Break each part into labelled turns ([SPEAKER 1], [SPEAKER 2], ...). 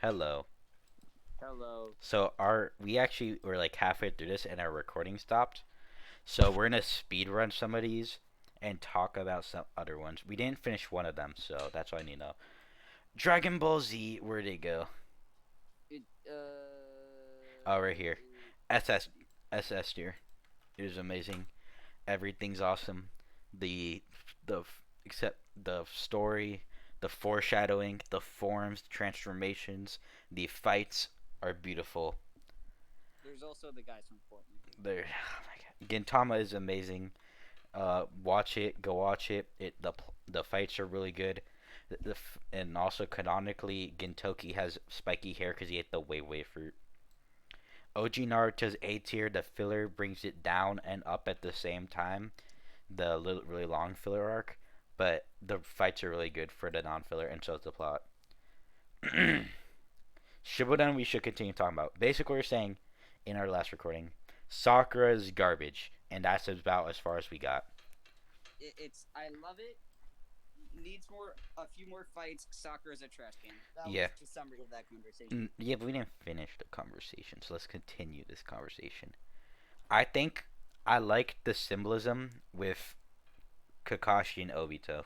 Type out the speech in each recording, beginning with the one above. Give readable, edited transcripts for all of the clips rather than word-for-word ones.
[SPEAKER 1] Hello.
[SPEAKER 2] Hello.
[SPEAKER 1] So we actually were like halfway through this and our recording stopped. So we're gonna speed run some of these and talk about some other ones. We didn't finish one of them, so that's all I need to know. Dragon Ball Z, where'd it go?
[SPEAKER 2] It,
[SPEAKER 1] Oh, right here. SS SS tier. It is amazing. Everything's awesome. The the except the story, the foreshadowing, the forms, the transformations, the fights are beautiful.
[SPEAKER 2] there's also the guys from Fortnite.
[SPEAKER 1] There, oh my God. Gintama is amazing. Watch it. Go watch it. The fights are really good. And also canonically, Gintoki has spiky hair because he ate the Wei fruit. OG Naruto's A tier. The filler brings it down and up at the same time. The really long filler arc, but the fights are really good for the non-filler, and so is the plot. Shippuden we should continue talking about. Basically, we are saying in our last recording, Sakura is garbage, and that's about as far as we got.
[SPEAKER 2] It's I love it. Needs a few more fights. Soccer is a trash can. That was
[SPEAKER 1] Yeah.
[SPEAKER 2] the summary of that conversation.
[SPEAKER 1] Yeah, but we didn't finish the conversation, so let's continue this conversation. I think I like the symbolism with Kakashi and Obito.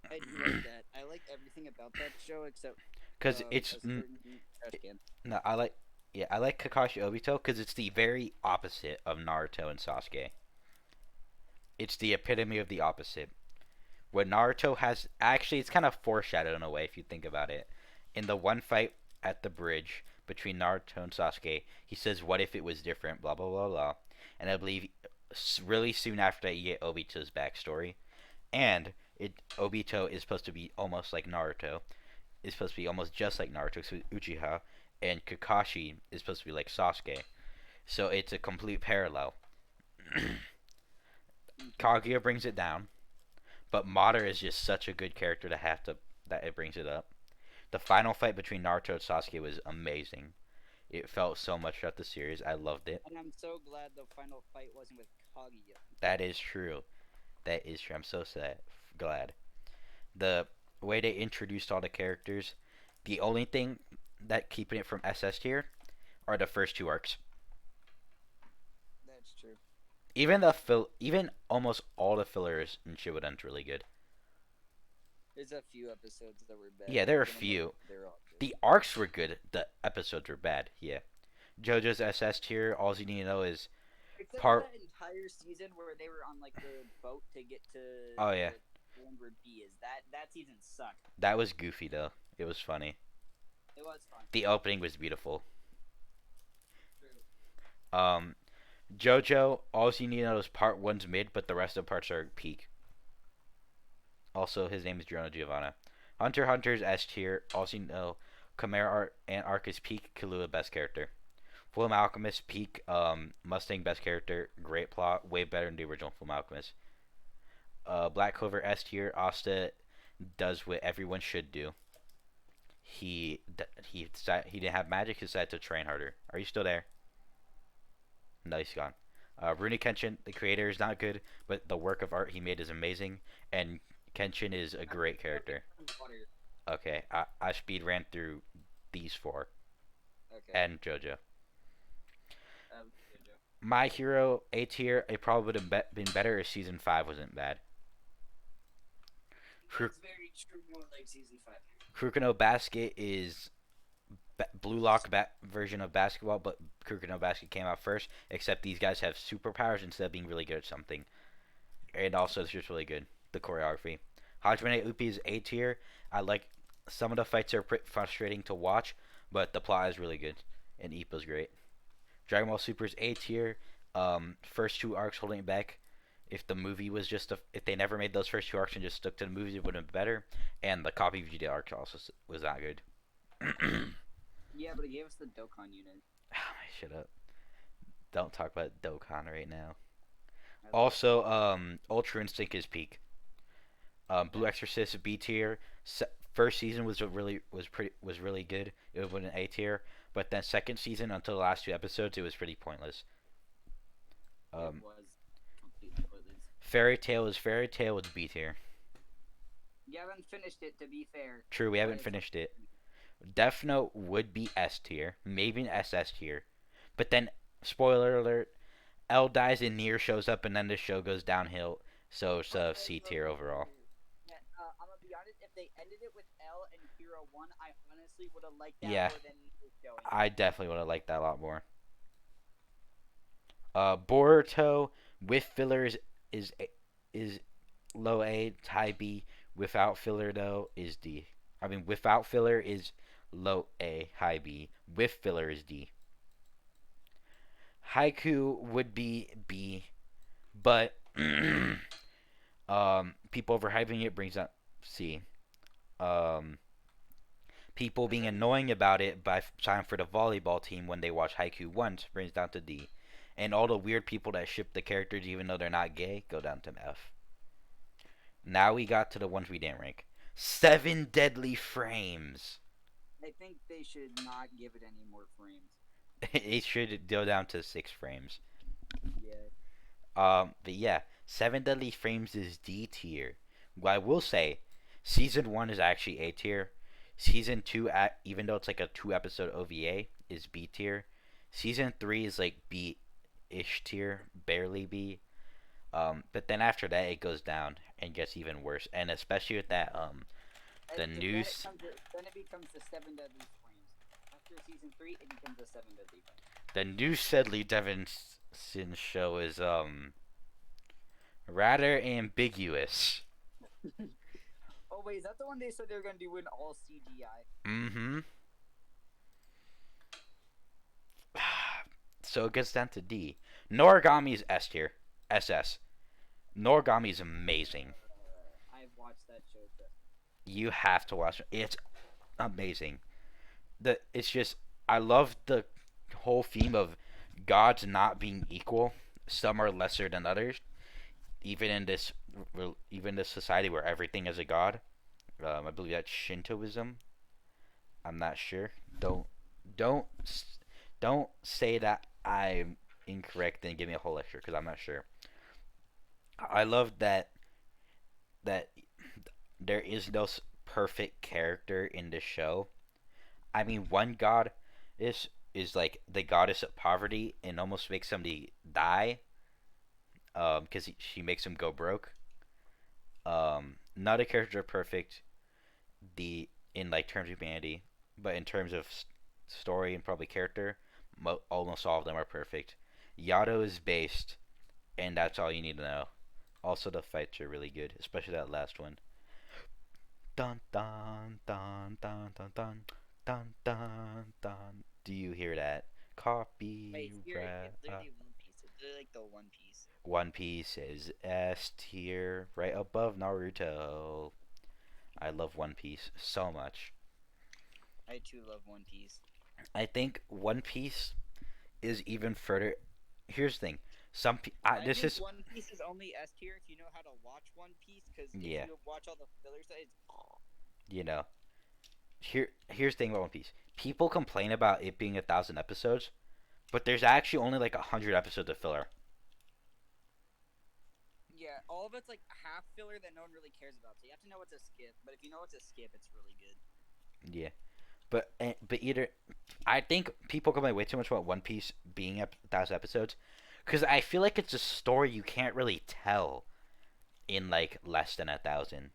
[SPEAKER 2] I like that. I like everything about that show except
[SPEAKER 1] Because it's.
[SPEAKER 2] a certain trash can.
[SPEAKER 1] No, I like. Yeah, I like Kakashi Obito because it's the very opposite of Naruto and Sasuke. It's the epitome of the opposite. What Naruto has. Actually, it's kind of foreshadowed in a way if you think about it. In the one fight at the bridge between Naruto and Sasuke, he says, "What if it was different?" Blah blah blah blah. And I believe really soon after that, you get Obito's backstory, and Obito is supposed to be almost like Naruto. Is supposed to be almost just like Naruto, so Uchiha, and Kakashi is supposed to be like Sasuke. So it's a complete parallel. Kaguya brings it down, but Madara is just such a good character to have to that it brings it up. The final fight between Naruto and Sasuke was amazing. It felt so much throughout the series. I loved it.
[SPEAKER 2] And I'm so glad the final fight wasn't with Kaguya.
[SPEAKER 1] That is true. That is true. I'm so sad, glad. The way they introduced all the characters. The only thing that keeping it from SS tier are the first two arcs.
[SPEAKER 2] That's true.
[SPEAKER 1] Even almost all the fillers in Shibbuden's really good.
[SPEAKER 2] There's a few episodes that were bad,
[SPEAKER 1] Yeah,
[SPEAKER 2] but
[SPEAKER 1] there are a
[SPEAKER 2] for the most
[SPEAKER 1] few.
[SPEAKER 2] part, they're all good.
[SPEAKER 1] The arcs were good. The episodes were bad. Yeah. JoJo's SS tier. All you need to know is
[SPEAKER 2] Except for
[SPEAKER 1] part.
[SPEAKER 2] that entire season where they were on like the boat to get to
[SPEAKER 1] Oh yeah,
[SPEAKER 2] the land where B is. That season sucked.
[SPEAKER 1] that was goofy though. It was funny.
[SPEAKER 2] It was fun.
[SPEAKER 1] The opening was beautiful.
[SPEAKER 2] True.
[SPEAKER 1] Um, JoJo. All you need to know is part one's mid, but the rest of the parts are peak. Also, his name is Giorno Giovanna. Hunter x Hunter's S tier. Also, you know, Chimera and Arcus peak. Killua best character. Full Alchemist peak. Mustang best character. Great plot. Way better than the original Full Alchemist. Black Clover S tier. Asta does what everyone should do. He didn't have magic. He decided to train harder. Are you still there? No, he's gone. Rurouni Kenshin, the creator, is not good, but the work of art he made is amazing, and Kenshin is a great character.
[SPEAKER 2] Water.
[SPEAKER 1] Okay, I speed ran through these four
[SPEAKER 2] Okay.
[SPEAKER 1] and JoJo.
[SPEAKER 2] Good job.
[SPEAKER 1] My Hero A tier. It probably would have been better if season 5 wasn't bad.
[SPEAKER 2] That's very true. More like season 5.
[SPEAKER 1] Kurokono Basket is Blue Lock version of basketball, but Kurokono Basket came out first. Except these guys have superpowers instead of being really good at something, and also it's just really good. The choreography. Hajime Upi is A tier. I like some of the fights are pretty frustrating to watch, but the plot is really good, and Ippa's great. Dragon Ball Super is A tier. First two arcs holding it back. If the movie was if they never made those first two arcs and just stuck to the movies, it would have been better. And the copy VGD arc also was not good.
[SPEAKER 2] Yeah, but it gave us the Dokkan unit.
[SPEAKER 1] Shut up. Don't talk about Dokkan right now.
[SPEAKER 2] I love
[SPEAKER 1] Also, Ultra Instinct is peak. Blue Exorcist B tier. First season was really good. It was an A tier, but then second season until the last two episodes, it was pretty pointless.
[SPEAKER 2] it was completely pointless.
[SPEAKER 1] Fairy Tail is Fairy Tail with B tier.
[SPEAKER 2] You haven't finished it, to be fair.
[SPEAKER 1] True, we
[SPEAKER 2] But
[SPEAKER 1] haven't
[SPEAKER 2] it's
[SPEAKER 1] finished it. Death Note would be S tier, maybe an SS tier. But then, spoiler alert, L dies and Nier shows up, and then the show goes downhill. So it's a C tier overall.
[SPEAKER 2] Man, I'm gonna be honest. If they ended it with L and Hero One, I honestly would have liked that
[SPEAKER 1] Yeah,
[SPEAKER 2] more than showing it.
[SPEAKER 1] I definitely would have liked that a lot more. Boruto with fillers is is low A, high B. Without filler though is D. I mean, without filler is low A, high B. With filler is D. Haiku would be B, but people overhyping it brings up C. Um, People
[SPEAKER 2] Cause
[SPEAKER 1] being
[SPEAKER 2] I mean,
[SPEAKER 1] annoying about it by time for the volleyball team when they watch Haiku once brings down to D. And all the weird people that ship the characters even though they're not gay go down to F. Now we got to the ones we didn't rank. Seven Deadly Frames.
[SPEAKER 2] I think they should not give it any more frames.
[SPEAKER 1] It should go down to 6 frames.
[SPEAKER 2] Yeah.
[SPEAKER 1] But yeah, Seven Deadly Frames is D tier. Well, I will say, season one is actually A tier. Season two, even though it's like a 2 episode OVA, is B tier. Season three is like B ish tier, barely B. But then after that, it goes down and gets even worse. And especially with that, the
[SPEAKER 2] Then it
[SPEAKER 1] news,
[SPEAKER 2] comes. Then it becomes the Seven Deadly Frames. After season three, it becomes the Seven Deadly
[SPEAKER 1] the new Sedley Devinson show is rather ambiguous.
[SPEAKER 2] Frames. Oh wait, is that the one they said they were gonna do in all CGI?
[SPEAKER 1] Mm-hmm. So it gets down to D. Noragami is S tier. SS. Noragami is amazing.
[SPEAKER 2] I've watched that show.
[SPEAKER 1] You have to watch it. It's amazing. It's just I love the whole theme of gods not being equal. Some are lesser than others. Even in this society where everything is a god. I believe that's Shintoism. I'm not sure. Don't don't say that I'm incorrect and give me a whole lecture because I'm not sure. I love that there is no perfect character in this show. I mean, one god is like the goddess of poverty and almost makes somebody die because she makes him go broke. Not a character perfect the in like terms of humanity, but in terms of story and probably character, almost all of them are perfect. Yato is based, and that's all you need to know. Also, the fights are really good, especially that last one. Dun dun dun dun dun dun dun dun dun. Do you hear that?
[SPEAKER 2] Wait, here
[SPEAKER 1] Copyright.
[SPEAKER 2] it's literally One Piece. It's literally like the One Piece.
[SPEAKER 1] One Piece is S tier, right above Naruto. I love One Piece so much.
[SPEAKER 2] I too love One Piece.
[SPEAKER 1] I think One Piece is even further. Here's the thing.
[SPEAKER 2] I
[SPEAKER 1] This
[SPEAKER 2] think
[SPEAKER 1] is
[SPEAKER 2] One Piece is only S tier if you know how to watch One Piece. Because if
[SPEAKER 1] yeah,
[SPEAKER 2] you watch all the fillers, it's
[SPEAKER 1] you know. Here's the thing about One Piece. People complain about it being 1,000 episodes, but there's actually only like 100 episodes of filler.
[SPEAKER 2] yeah, all of it's like half filler that no one really cares about. So you have to know what to skip. But if you know what to skip, it's really good.
[SPEAKER 1] Yeah, but either I think people complain way too much about One Piece being 1,000 episodes, because I feel like it's a story you can't really tell in like less than 1,000.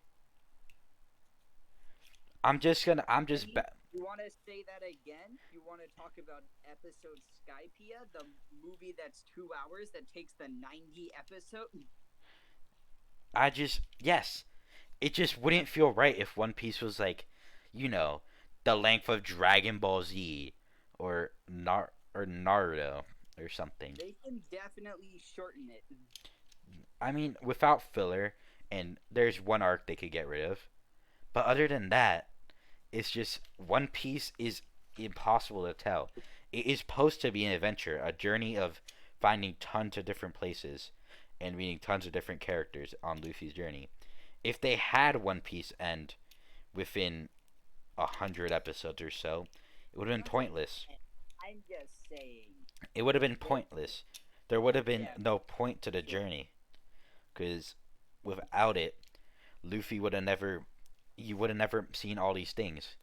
[SPEAKER 1] I'm just
[SPEAKER 2] Really? You want to say that again? You want to talk about episode Skypia, the movie that's 2 hours that takes the 90 episode?
[SPEAKER 1] I just yes, it just wouldn't feel right if One Piece was like, you know, the length of Dragon Ball Z or Naruto or something.
[SPEAKER 2] They can definitely shorten it.
[SPEAKER 1] I mean, without filler, and there's one arc they could get rid of. But other than that, it's just One Piece is impossible to tell. It is supposed to be an adventure, a journey of finding tons of different places and meeting tons of different characters on Luffy's journey. If they had One Piece end within 100 episodes or so, it would have been
[SPEAKER 2] I'm saying,
[SPEAKER 1] pointless.
[SPEAKER 2] I'm just saying.
[SPEAKER 1] It would have been
[SPEAKER 2] They,
[SPEAKER 1] pointless. There would have been
[SPEAKER 2] yeah,
[SPEAKER 1] no point to the
[SPEAKER 2] sure.
[SPEAKER 1] journey because without it, Luffy would have never. You would have never seen all these things.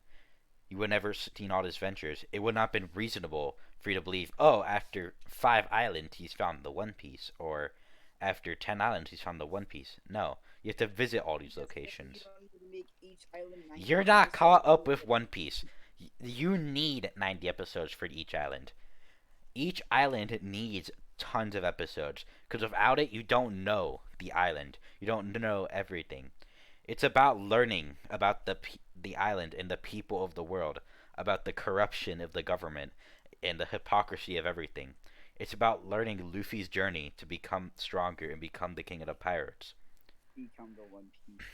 [SPEAKER 1] You would never seen all his ventures. It would not have been reasonable for you to believe, oh, after 5 islands he's found the One Piece, or after 10 islands he's found the One Piece. No, you have to visit all these
[SPEAKER 2] Just saying, you
[SPEAKER 1] locations.
[SPEAKER 2] don't need to make each island 90
[SPEAKER 1] You're not caught up with
[SPEAKER 2] episodes.
[SPEAKER 1] One Piece. You need 90 episodes for each island. Each island needs tons of episodes, because without it, you don't know the island. You don't know everything. It's about learning about the island and the people of the world, about the corruption of the government and the hypocrisy of everything. It's about learning Luffy's journey to become stronger and become the king of the pirates.
[SPEAKER 2] Become the One Piece.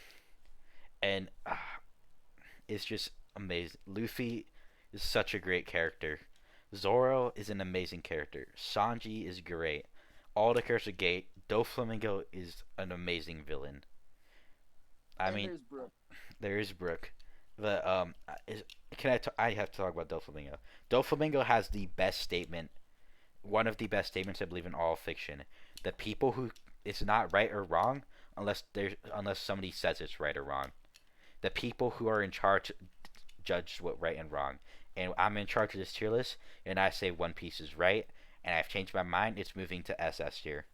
[SPEAKER 1] And it's just amazing. Luffy is such a great character. Zoro is an amazing character. Sanji is great. All the characters are great. Doflamingo is an amazing villain. I
[SPEAKER 2] And
[SPEAKER 1] mean,
[SPEAKER 2] there's Brook.
[SPEAKER 1] there is Brook. The is can I have to talk about Doflamingo. Doflamingo has the best statement, one of the best statements I believe in all fiction. The people who it's not right or wrong unless somebody says it's right or wrong. The people who are in charge judge what right and wrong. And I'm in charge of this tier list, and I say One Piece is right, and I've changed my mind. It's moving to SS tier.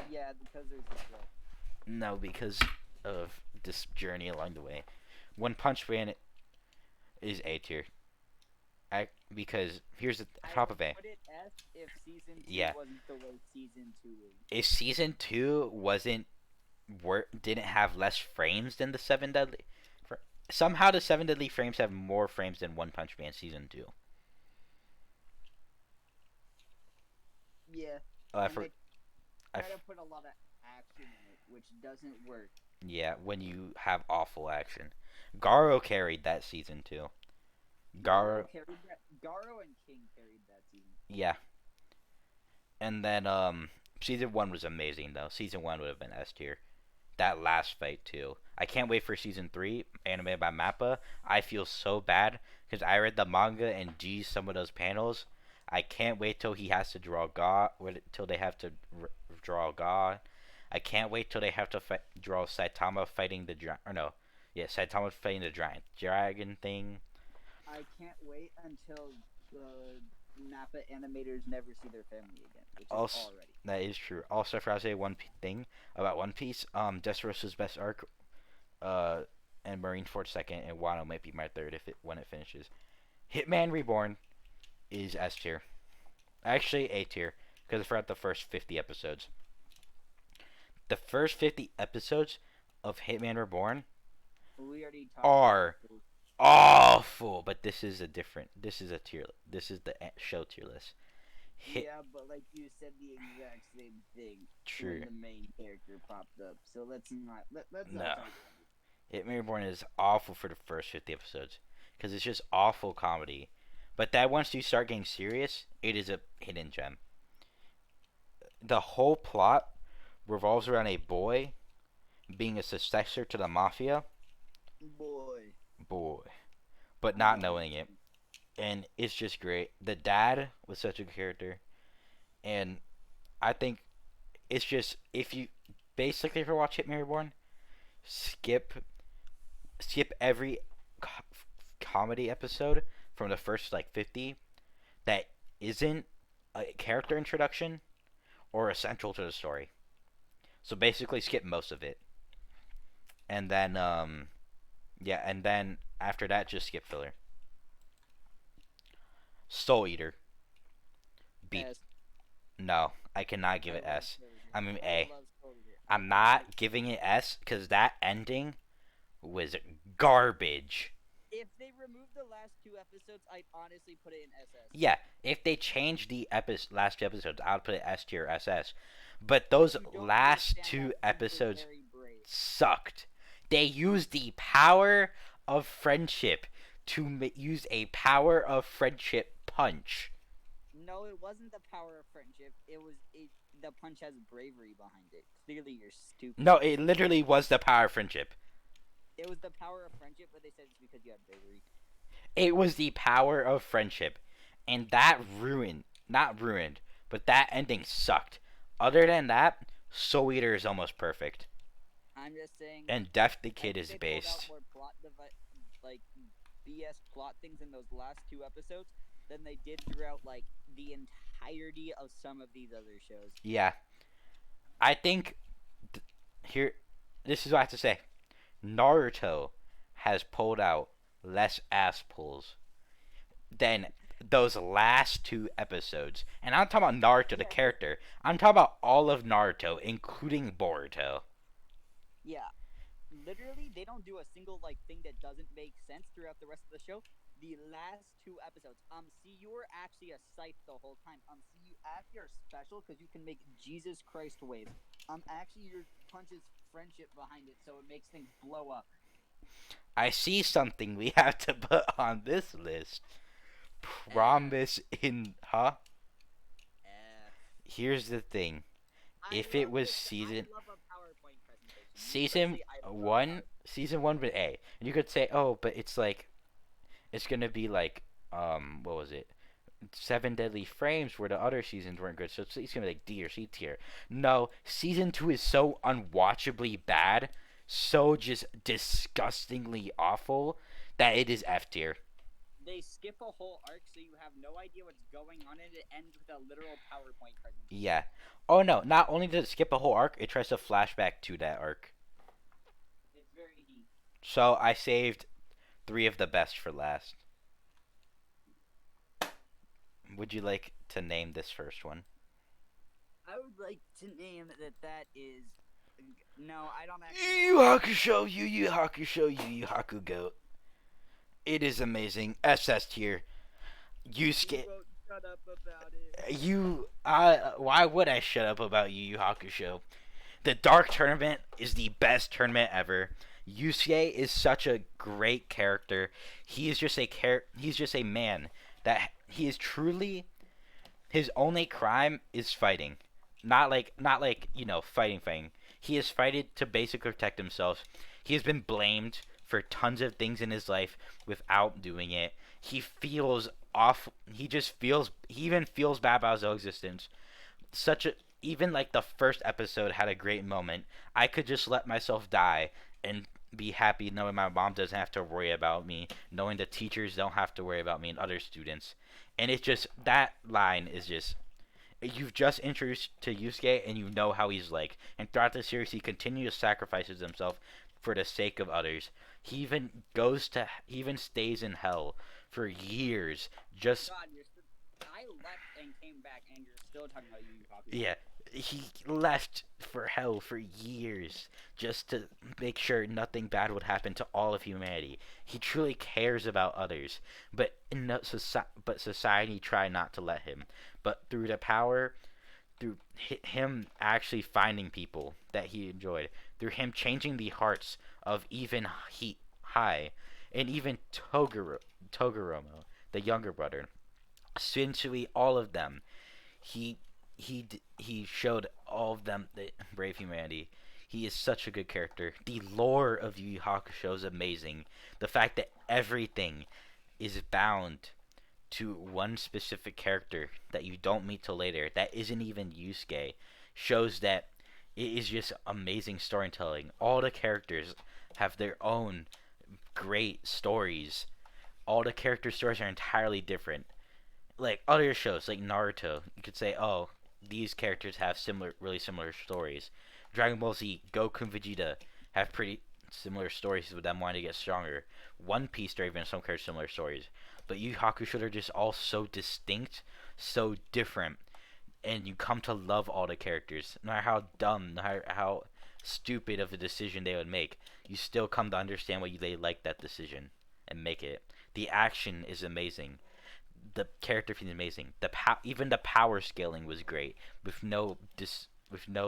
[SPEAKER 2] Yeah, because there's this Brook.
[SPEAKER 1] No, because of this journey along the way. One Punch Man is A tier. Because here's the top of A.
[SPEAKER 2] Put it S if season 2
[SPEAKER 1] Yeah.
[SPEAKER 2] wasn't the way season 2 is.
[SPEAKER 1] If season 2 wasn't didn't have less frames than the Seven Deadly, somehow the Seven Deadly Frames have more frames than One Punch Man season 2.
[SPEAKER 2] Yeah.
[SPEAKER 1] I
[SPEAKER 2] And
[SPEAKER 1] for
[SPEAKER 2] they
[SPEAKER 1] I
[SPEAKER 2] try to put a lot of action in it, which doesn't work.
[SPEAKER 1] yeah, when you have awful action. Garo carried that season too. Garo,
[SPEAKER 2] Garo and King carried that season.
[SPEAKER 1] yeah. And then season 1 was amazing though. Season 1 would have been S tier. That last fight too. I can't wait for season 3, animated by Mappa. I feel so bad because I read the manga and geez, some of those panels. I can't wait till he has to draw God. Till they have to draw God. I can't wait till they have to draw Saitama fighting the giant. Or no, yeah, Saitama fighting the giant dragon thing.
[SPEAKER 2] I can't wait until the Nappa animators never see their family again, which is
[SPEAKER 1] Also,
[SPEAKER 2] already.
[SPEAKER 1] that is true. Also, I forgot to say one thing about One Piece. Dressrosa's best arc. And Marineford second, and Wano might be my third when it finishes. Hitman Reborn is S tier. Actually, A tier because I forgot the first 50 episodes. The first 50 episodes of Hitman Reborn
[SPEAKER 2] We already talked
[SPEAKER 1] are
[SPEAKER 2] about this.
[SPEAKER 1] awful, but this is a different. This is a tier. This is the show tier list.
[SPEAKER 2] Yeah, but like you said the exact same thing
[SPEAKER 1] True.
[SPEAKER 2] when the main character popped up. So let's not let's
[SPEAKER 1] No.
[SPEAKER 2] not talk about it.
[SPEAKER 1] Hitman Reborn is awful for the first 50 episodes because it's just awful comedy. But that once you start getting serious, it is a hidden gem. The whole plot revolves around a boy being a successor to the mafia,
[SPEAKER 2] Boy.
[SPEAKER 1] but not knowing it. And it's just great. The dad was such a good character, and I think it's just if you basically if you watch Hitman Reborn, skip every comedy episode from the first like 50 that isn't a character introduction or essential to the story. So basically skip most of it. And then yeah, and then after that just skip filler. Soul Eater. B.
[SPEAKER 2] S.
[SPEAKER 1] No, I cannot give
[SPEAKER 2] I
[SPEAKER 1] it
[SPEAKER 2] love
[SPEAKER 1] S.
[SPEAKER 2] Soul Eater.
[SPEAKER 1] I mean
[SPEAKER 2] I
[SPEAKER 1] A.
[SPEAKER 2] love Soul Eater.
[SPEAKER 1] I'm not giving it S because that ending was garbage.
[SPEAKER 2] If they remove the last 2 episodes, I'd honestly put it in SS.
[SPEAKER 1] Yeah, if they change the last 2 episodes, I would put it S tier SS. But those
[SPEAKER 2] You don't
[SPEAKER 1] last
[SPEAKER 2] understand
[SPEAKER 1] 2
[SPEAKER 2] that
[SPEAKER 1] episodes
[SPEAKER 2] Very brave.
[SPEAKER 1] sucked. They used the power of friendship to use a power of friendship punch.
[SPEAKER 2] No, it wasn't the power of friendship. The punch has bravery behind it. Clearly, you're stupid.
[SPEAKER 1] No, it literally was the power of friendship.
[SPEAKER 2] It was the power of friendship, but they said it's because you have bravery.
[SPEAKER 1] It was the power of friendship. And that not ruined, but that ending sucked. Other than that, Soul Eater is almost perfect.
[SPEAKER 2] I'm just saying.
[SPEAKER 1] And Death the
[SPEAKER 2] I
[SPEAKER 1] Kid
[SPEAKER 2] think
[SPEAKER 1] is
[SPEAKER 2] they pulled out
[SPEAKER 1] based.
[SPEAKER 2] more like BS plot things in those last two episodes than they did throughout like the entirety of some of these other shows.
[SPEAKER 1] Yeah, I think th- here, this is what I have to say. Naruto has pulled out less ass pulls than those last two episodes. And I'm talking about Naruto, the
[SPEAKER 2] Yeah,
[SPEAKER 1] character. I'm talking about all of Naruto, including Boruto.
[SPEAKER 2] yeah. Literally, they don't do a single like thing that doesn't make sense throughout the rest of the show. The last two episodes, see, you were actually a scythe the whole time. See, you actually are special because you can make Jesus Christ waves. Actually, your punches friendship behind it, so it makes things blow up.
[SPEAKER 1] I see something we have to put on this list. Promise in. Huh?
[SPEAKER 2] F.
[SPEAKER 1] Here's the thing.
[SPEAKER 2] I
[SPEAKER 1] If it
[SPEAKER 2] love
[SPEAKER 1] was
[SPEAKER 2] this. I
[SPEAKER 1] season
[SPEAKER 2] love a PowerPoint presentation.
[SPEAKER 1] season
[SPEAKER 2] I love
[SPEAKER 1] one, season one with A, and you could say, oh, but it's like it's gonna be like what was it? Seven Deadly Frames, where the other seasons weren't good, so it's gonna be like D or C tier. No, season two is so unwatchably bad, so just disgustingly awful that it is F tier.
[SPEAKER 2] they skip a whole arc, so you have no idea what's going on, and it ends with a literal PowerPoint presentation.
[SPEAKER 1] Yeah. Oh no, not only does it skip a whole arc, it tries to flashback to that arc.
[SPEAKER 2] It's very deep.
[SPEAKER 1] So I saved three of the best for last. Would you like to name this first one?
[SPEAKER 2] I would like to name that is. No, I don't
[SPEAKER 1] Yu
[SPEAKER 2] actually
[SPEAKER 1] Yu
[SPEAKER 2] want.
[SPEAKER 1] Hakusho, Yu Yu Hakusho, Yu Yu Hakugo. It is amazing. SS tier.
[SPEAKER 2] You
[SPEAKER 1] Yusuke,
[SPEAKER 2] won't shut up about it.
[SPEAKER 1] why would I shut up about Yu Yu Hakusho? The Dark Tournament is the best tournament ever. Yusuke is such a great character. He's just a man that he is truly his only crime is fighting. Not like fighting. He has fighted to basically protect himself. He has been blamed for tons of things in his life without doing it. He feels off. He even feels bad about his own existence. Such a Even like the first episode had a great moment. I could just let myself die and be happy knowing my mom doesn't have to worry about me, knowing the teachers don't have to worry about me and other students. And it's just that line is just you've just introduced to Yusuke and you know how he's like. And throughout the series, he continues to sacrifices himself for the sake of others. He even stays in hell for years.
[SPEAKER 2] My
[SPEAKER 1] Just
[SPEAKER 2] God, I left and came back, and you're still talking about Yu Yu Hakusho.
[SPEAKER 1] yeah, he left for hell for years just to make sure nothing bad would happen to all of humanity. He truly cares about others, but but society tried not to let him. But through the power, through him actually finding people that he enjoyed, through him changing the hearts of even High, and even Togoromo, the younger brother, essentially all of them, he he showed all of them the brave humanity. He is such a good character. The lore of Yu Yu Hakusho is amazing. The fact that everything is bound to one specific character that you don't meet till later, that isn't even Yusuke, shows that it is just amazing storytelling. All the characters have their own great stories. All the character stories are entirely different. Like other shows, like Naruto, you could say, oh, these characters have really similar stories. Dragon Ball Z, Goku and Vegeta have pretty similar stories with them wanting to get stronger. One Piece, there are even some characters similar stories. But Yu Hakusho are just all so distinct, so different, and you come to love all the characters. No matter how dumb, no matter how stupid of a decision they would make, you still come to understand why they like that decision and make it. The action is amazing. The character feels amazing. Even the power scaling was great with no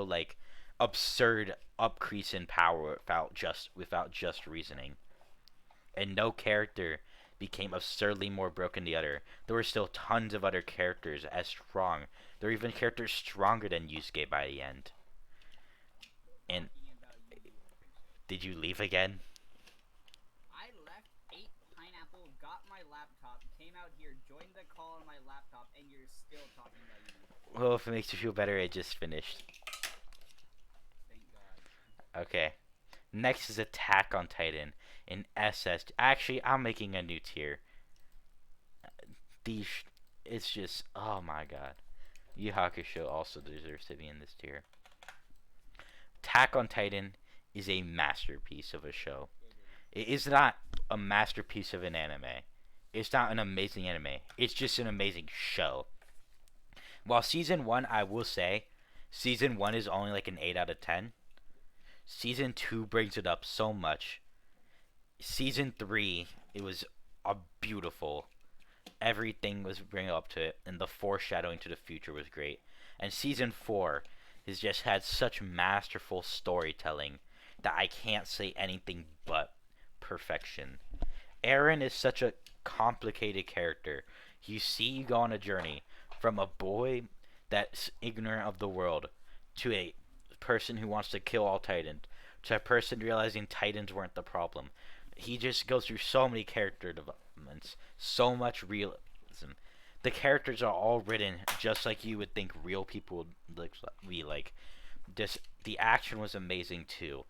[SPEAKER 1] like absurd upcrease in power without just reasoning. And no character became absurdly more broken than the other. There were still tons of other characters as strong. There were even characters stronger than Yusuke by the end. And
[SPEAKER 2] Talking about Yu Yu Hakusho.
[SPEAKER 1] did you leave again?
[SPEAKER 2] I left, ate pineapple, got my laptop, came out here, joined the call on my laptop, and you're still talking about Yu Yu Hakusho.
[SPEAKER 1] Well, if it makes you feel better, it just finished.
[SPEAKER 2] Thank God.
[SPEAKER 1] Okay. Next is Attack on Titan in SS. Actually, I'm making a new tier. These, it's just oh my god. Yu Hakusho also deserves to be in this tier. Attack on Titan is a masterpiece of a show.
[SPEAKER 2] It is.
[SPEAKER 1] It is not a masterpiece of an anime. It's not an amazing anime. It's just an amazing show. While season 1, I will say, season 1 is only like an 8 out of 10. Season 2 brings it up so much. Season 3, it was a beautiful. Everything was bring up to it, and the foreshadowing to the future was great. And season 4 has just had such masterful storytelling that I can't say anything but perfection. Aaron is such a complicated character. You see you go on a journey from a boy that's ignorant of the world to a person who wants to kill all Titans to a person realizing Titans weren't the problem. He just goes through so many character developments, so much realism. The characters are all written just like you would think real people would be like. Just the action was amazing too,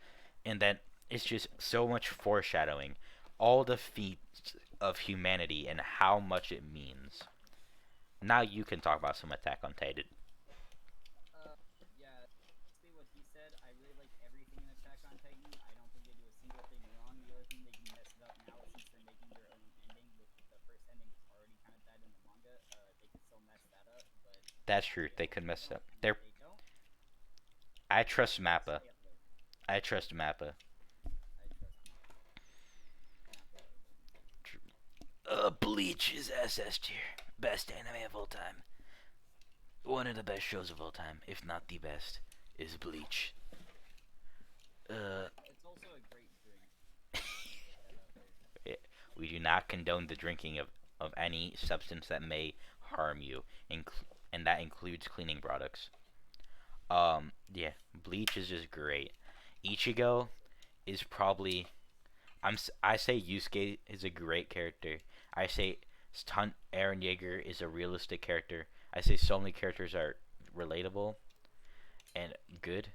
[SPEAKER 1] and then it's just so much foreshadowing, all the feats of humanity and how much it means. Now you can talk about some Attack on Titan.
[SPEAKER 2] Yeah, basically what he said. I really like everything in Attack on Titan. I don't think they do a single thing wrong. The only thing they can mess it up now is since they're making their own ending, which the first ending is already kind of bad in the manga. They could still mess that up, but
[SPEAKER 1] That's true.
[SPEAKER 2] yeah,
[SPEAKER 1] They could
[SPEAKER 2] I
[SPEAKER 1] mess
[SPEAKER 2] don't
[SPEAKER 1] up.
[SPEAKER 2] like them if
[SPEAKER 1] They're.
[SPEAKER 2] they don't.
[SPEAKER 1] I trust
[SPEAKER 2] But
[SPEAKER 1] Mappa.
[SPEAKER 2] stay up there.
[SPEAKER 1] I trust Mappa.
[SPEAKER 2] I trust Mappa. Mappa insane.
[SPEAKER 1] Bleach is SS tier. Best anime of all time. One of the best shows of all time, if not the best, is Bleach. Uh,
[SPEAKER 2] It's also a great drink. Let me put that out there.
[SPEAKER 1] we do not condone the drinking of any substance that may harm you, and that includes cleaning products. Yeah, Bleach is just great. Ichigo is probably I say Yusuke is a great character. I say Stunt Aaron Yeager is a realistic character. I say so many characters are relatable and good,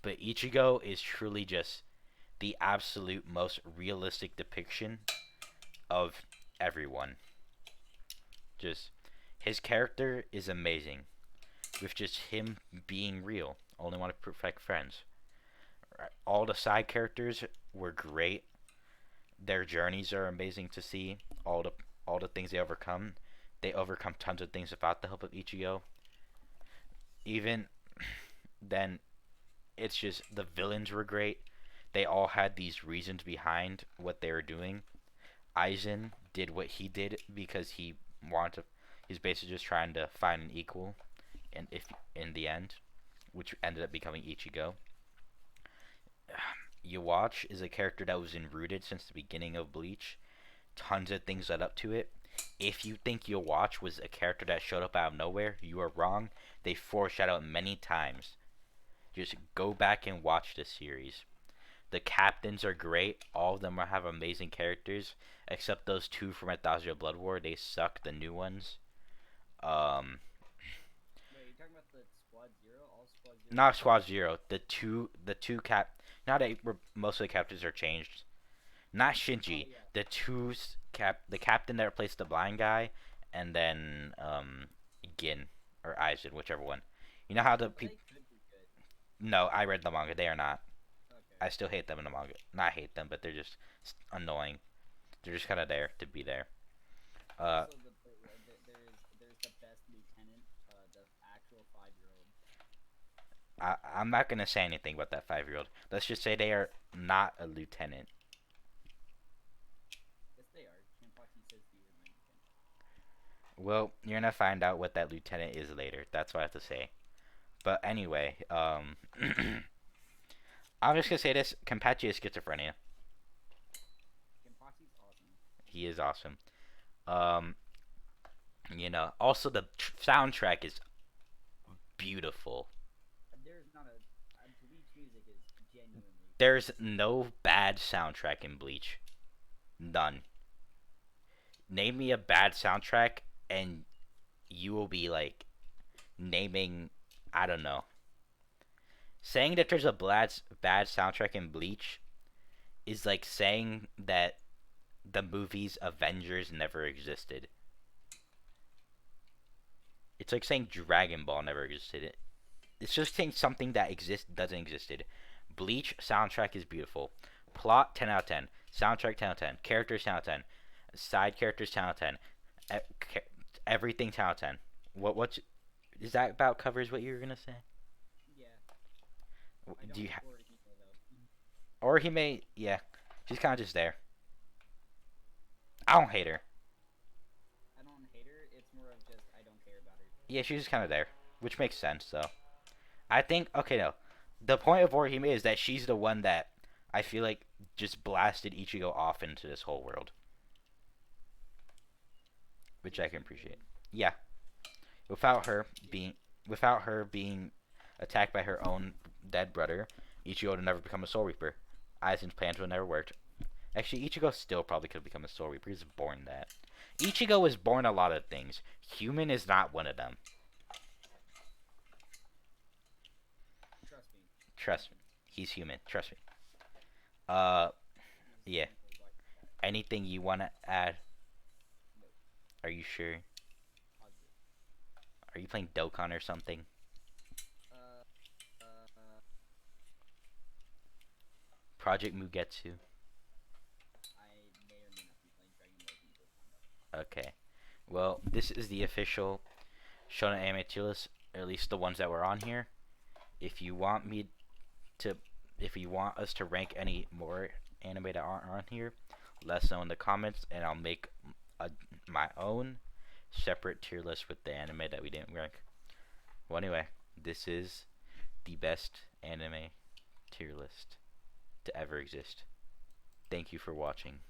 [SPEAKER 1] but Ichigo is truly just the absolute most realistic depiction of everyone. Just his character is amazing, with just him being real. Only want to perfect friends. All the side characters were great. Their journeys are amazing to see. All the things they overcome. They overcome tons of things without the help of Ichigo. Even then, it's just the villains were great. They all had these reasons behind what they were doing. Aizen did what he did because he wanted to, he's basically just trying to find an equal, and if in the end, which ended up becoming Ichigo. Yawatch is a character that was rooted since the beginning of Bleach. Tons of things led up to it. If you think Yawatch was a character that showed up out of nowhere, you are wrong. They foreshadow it many times. Just go back and watch the series. The captains are great. All of them have amazing characters, except those two from Athasia Blood War. They suck. The new ones. Um,
[SPEAKER 2] Wait, you're talking about the Squad Zero? All Squad Zero
[SPEAKER 1] Not
[SPEAKER 2] members?
[SPEAKER 1] Squad Zero. The two cap. Now that most of the captains are changed. Not
[SPEAKER 2] Oh
[SPEAKER 1] Shinji.
[SPEAKER 2] yeah.
[SPEAKER 1] The captain that replaced the blind guy, and then Gin or Aizen, whichever one. You know how the
[SPEAKER 2] They
[SPEAKER 1] people.
[SPEAKER 2] could be good.
[SPEAKER 1] No, I read the manga. They are not.
[SPEAKER 2] Okay.
[SPEAKER 1] I still hate them in the manga. Not hate them, but they're just annoying. They're just kind of there to be there. Uh,
[SPEAKER 2] Also, there's the best lieutenant, the actual 5-year-old.
[SPEAKER 1] I'm not gonna say anything about that 5-year-old. Let's just say they are not a lieutenant.
[SPEAKER 2] Yes, they are. Shinpachi says he is my lieutenant.
[SPEAKER 1] Well, you're gonna find out what that lieutenant is later. That's what I have to say. But anyway, I'm just gonna say this: Kenpachi is schizophrenia.
[SPEAKER 2] Shinpachi's awesome.
[SPEAKER 1] He is awesome. Um, also the soundtrack is beautiful.
[SPEAKER 2] There's not a Bleach music is genuinely
[SPEAKER 1] There's
[SPEAKER 2] awesome.
[SPEAKER 1] no bad soundtrack in Bleach. None. Name me a bad soundtrack, and you will be like naming, I don't know. Saying that there's a bad soundtrack in Bleach is like saying that the movies Avengers never existed. It's like saying Dragon Ball never existed. It's just saying something that exists doesn't existed. Bleach soundtrack is beautiful. Plot 10 out of 10. Soundtrack 10 out of 10. Characters 10 out of 10. Side characters 10 out of 10. Everything 10 out of 10. What's is that about covers what you were gonna say?
[SPEAKER 2] Yeah, I
[SPEAKER 1] Do
[SPEAKER 2] don't
[SPEAKER 1] you
[SPEAKER 2] like Orihime though.
[SPEAKER 1] or he may yeah. She's kind of just there. I don't hate her.
[SPEAKER 2] I don't hate her. It's more of just I don't care about her.
[SPEAKER 1] Yeah, she's just kind of there, which makes sense though. I think okay no, the point of Orihime is that she's the one that I feel like just blasted Ichigo off into this whole world, which I can appreciate. Yeah, without her being without her being attacked by her own dead brother, Ichigo would have never become a Soul Reaper. Aizen's plans would have never worked. Actually, Ichigo still probably could have become a Soul Reaper. He's born that. Ichigo was born a lot of things. Human is not one of them.
[SPEAKER 2] Trust me.
[SPEAKER 1] Trust me. He's human. Trust me. Uh, yeah. Anything you want to add?
[SPEAKER 2] Nope.
[SPEAKER 1] Are you sure?
[SPEAKER 2] Positive.
[SPEAKER 1] Are you playing Dokkan or something?
[SPEAKER 2] Uh,
[SPEAKER 1] Project Mugetsu.
[SPEAKER 2] I may or may not be playing Dragon Ball Z Dokkan.
[SPEAKER 1] Okay. Well, this is the official Shonen anime tier list, or at least the ones that were on here. If you want me to, if you want us to rank any more anime that aren't on here, let us know in the comments, and I'll make my own separate tier list with the anime that we didn't rank. Well, anyway, this is the best anime tier list to ever exist. Thank you for watching.